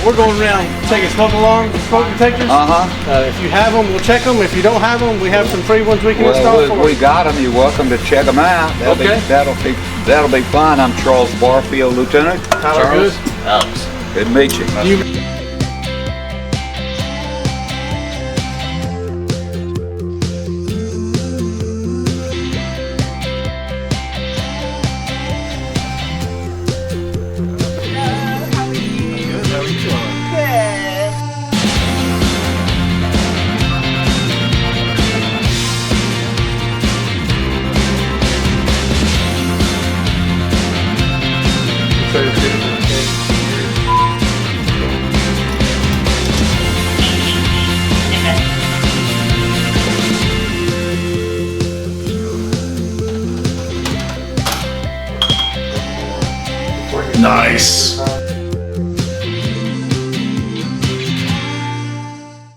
We're going around taking smoke alarms, smoke detectors. If you have them, we'll check them. If you don't have them, we have some free ones we can install for we you. got them. You're welcome to check them out. That'll be fine. I'm Charles Barfield, Lieutenant. Tyler Good. Alex. Good to meet you. Nice.